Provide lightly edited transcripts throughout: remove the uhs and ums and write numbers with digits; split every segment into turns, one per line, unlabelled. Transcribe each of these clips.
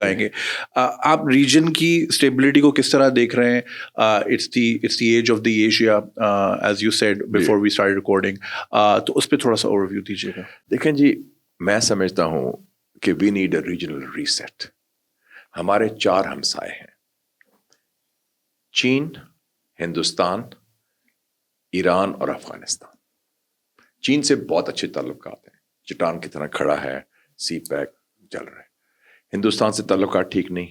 آئیں گے. آپ ریجن کی اسٹیبلٹی کو کس طرح دیکھ رہے ہیں؟ It's the age of the Asia as you said before we start recording, تو اس پہ تھوڑا سا اوور ویو دیجیے گا.
دیکھیں جی, میں سمجھتا ہوں کہ we need a regional reset. ہمارے 4 ہمسائے ہیں, چین, ہندوستان, ایران اور افغانستان. چین سے بہت اچھے تعلقات ہیں, چٹان کی طرح کھڑا ہے, سی پیک چل رہا ہے. ہندوستان سے تعلقات ٹھیک نہیں.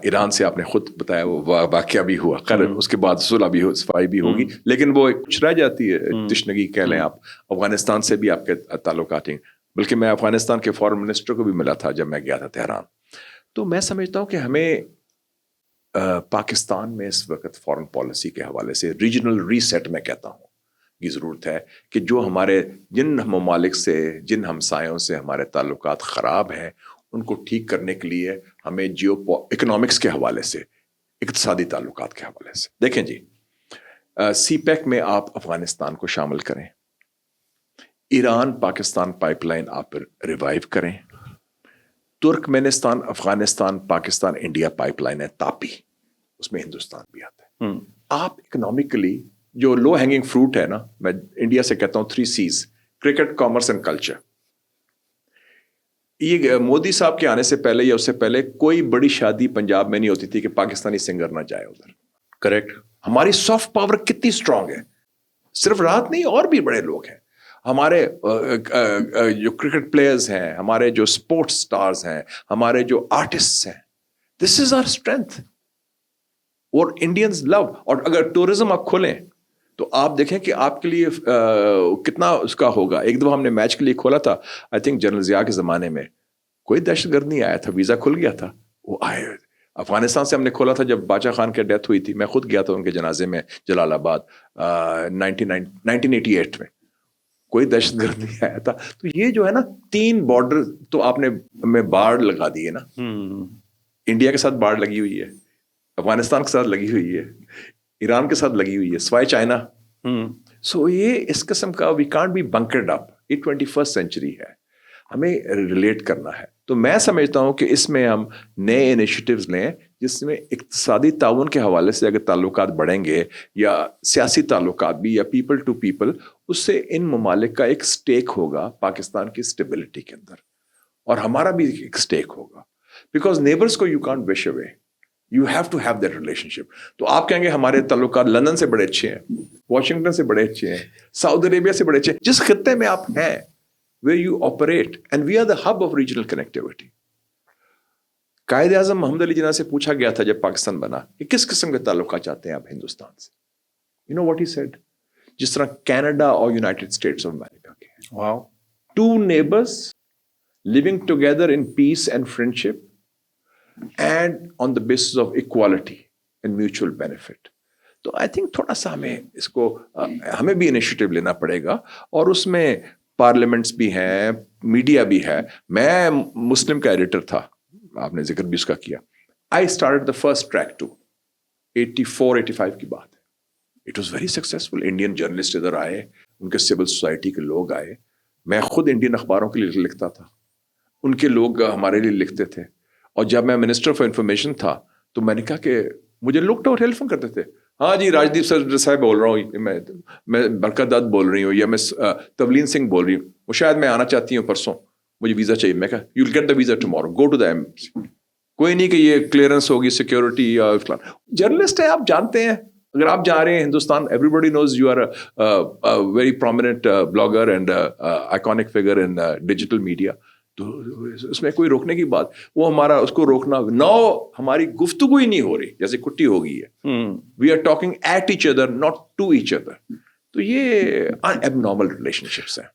ایران سے آپ نے خود بتایا وہ واقعہ بھی ہوا, خیر اس کے بعد صلح بھی صفائی بھی ہوگی, لیکن وہ کچھ رہ جاتی ہے تشنگی کہہ لیں آپ. افغانستان سے بھی آپ کے تعلقات ہیں, بلکہ میں افغانستان کے فارن منسٹر کو بھی ملا تھا جب میں گیا تھا تہران. تو میں سمجھتا ہوں کہ ہمیں پاکستان میں اس وقت فارن پالیسی کے حوالے سے ریجنل ریسیٹ میں کہتا ہوں کی ضرورت ہے, کہ جو ہمارے جن ممالک سے, جن ہمسایوں سے ہمارے تعلقات خراب ہیں, ان کو ٹھیک کرنے کے لیے ہمیں اکنامکس کے حوالے سے, اقتصادی تعلقات کے حوالے سے. دیکھیں جی, سی پیک میں آپ افغانستان کو شامل کریں, ایران پاکستان پائپ لائن آپ ریوائیو کریں, ترکمنستان Afghanistan Pakistan India pipe line ہے تاپی, اس میں ہندوستان بھی آتا ہے. آپ اکنامکلی جو لو ہینگنگ فروٹ ہے نا, میں انڈیا سے کہتا ہوں 3 C's, cricket, commerce and culture. یہ مودی صاحب کے آنے سے پہلے یا اس سے پہلے کوئی بڑی شادی پنجاب میں نہیں ہوتی تھی کہ پاکستانی سنگر نہ جائے ادھر.
کریکٹ.
ہماری سافٹ پاور کتنی اسٹرانگ ہے, صرف رات نہیں اور بھی بڑے لوگ ہیں. ہمارے جو کرکٹ پلیئرز ہیں, ہمارے جو اسپورٹس اسٹارز ہیں, ہمارے جو آرٹسٹ ہیں, دس از آور اسٹرینتھ. اور انڈینز لو. اور اگر ٹورزم آپ کھولیں تو آپ دیکھیں کہ آپ کے لیے کتنا اس کا ہوگا. ایک دفعہ ہم نے میچ کے لیے کھولا تھا, آئی تھنک جنرل ضیاء کے زمانے میں, کوئی دہشت گرد نہیں آیا تھا, ویزا کھل گیا تھا, وہ آئے. افغانستان سے ہم نے کھولا تھا جب باچا خان کی ڈیتھ ہوئی تھی, میں خود گیا تھا ان کے جنازے میں جلال آباد 1988 میں, کوئی دہشت گرد نہیں آیا تھا. تو یہ جو ہے نا 3 بارڈر تو آپ نے میں باڑ لگا دی ہے نا. انڈیا کے ساتھ باڑ لگی ہوئی ہے, افغانستان کے ساتھ لگی ہوئی ہے, ایران کے ساتھ لگی ہوئی ہے, سوائے چائنا. سو یہ اس قسم کا وی کانٹ بی بنکرڈ اپ. یہ 21st سینچری ہے, ہمیں ریلیٹ کرنا ہے. تو میں سمجھتا ہوں کہ اس میں ہم نئے انیشیٹوز لیں جس میں اقتصادی تعاون کے حوالے سے اگر تعلقات بڑھیں گے, یا سیاسی تعلقات بھی, یا پیپل ٹو پیپل, اس سے ان ممالک کا ایک سٹیک ہوگا پاکستان کی اسٹیبلٹی کے اندر, اور ہمارا بھی ایک سٹیک ہوگا. بیکاز نیبرز کو you can't wish away, you have to have that relationship. تو آپ کہیں گے ہمارے تعلقات لندن سے بڑے اچھے ہیں, واشنگٹن سے بڑے اچھے ہیں, سعودی عربیہ سے بڑے اچھے ہیں, جس خطے میں آپ ہیں, where you operate, and we are the hub of regional connectivity. Quaid Azam محمد علی جناح سے پوچھا گیا تھا جب پاکستان بنا کہ کس قسم کے تعلقات چاہتے ہیں آپ ہندوستان سے. You know what he said? جس طرح کینیڈا اور یونائٹڈ اسٹیٹس آف امریکہ کے,
واو,
2 neighbors living together in peace and friendship and on the basis of equality and mutual benefit. تو آئی تھنک تھوڑا سا ہمیں بھی انیشیٹو لینا پڑے گا, اور اس میں پارلیمنٹس بھی ہیں, میڈیا بھی ہے. میں مسلم کا ایڈیٹر تھا, آپ نے ذکر بھی اس کا کیا. I started the first track two 84-85 کی بات ہے. It was very successful. Indian journalist ادھر آئے, ان کے سول سوسائٹی کے لوگ آئے. میں خود انڈین اخباروں کے لیے لکھتا تھا, ان کے لوگ ہمارے لیے لکھتے تھے. اور جب میں منسٹر فار انفارمیشن تھا تو میں نے کہا کہ مجھے لوگ تو ٹیلی فون کرتے تھے, ہاں جی راجدیپ صاحب بول رہا ہوں, میں برکت دت بول رہی ہوں, یا میں تولین سنگھ بول رہی ہوں, وہ شاید میں آنا چاہتی ہوں پرسوں, مجھے ویزا چاہیے. میں کہا you will get the visa tomorrow, go to the embassy. کوئی نہیں کہ یہ کلیئرنس ہوگی, سیکورٹی یا جرنلسٹ ہے, آپ جانتے ہیں. اگر آپ جا رہے ہیں Hindustan, everybody knows you are very prominent blogger and iconic figure in digital media. تو اس میں کوئی روکنے کی بات, وہ ہمارا اس کو روکنا, ہماری گفتگو ہی نہیں ہو رہی, جیسے کٹی ہو گئی ہے. We are talking at each other, not to each other. تو یہ اب نارمل ریلیشن شپس ہیں.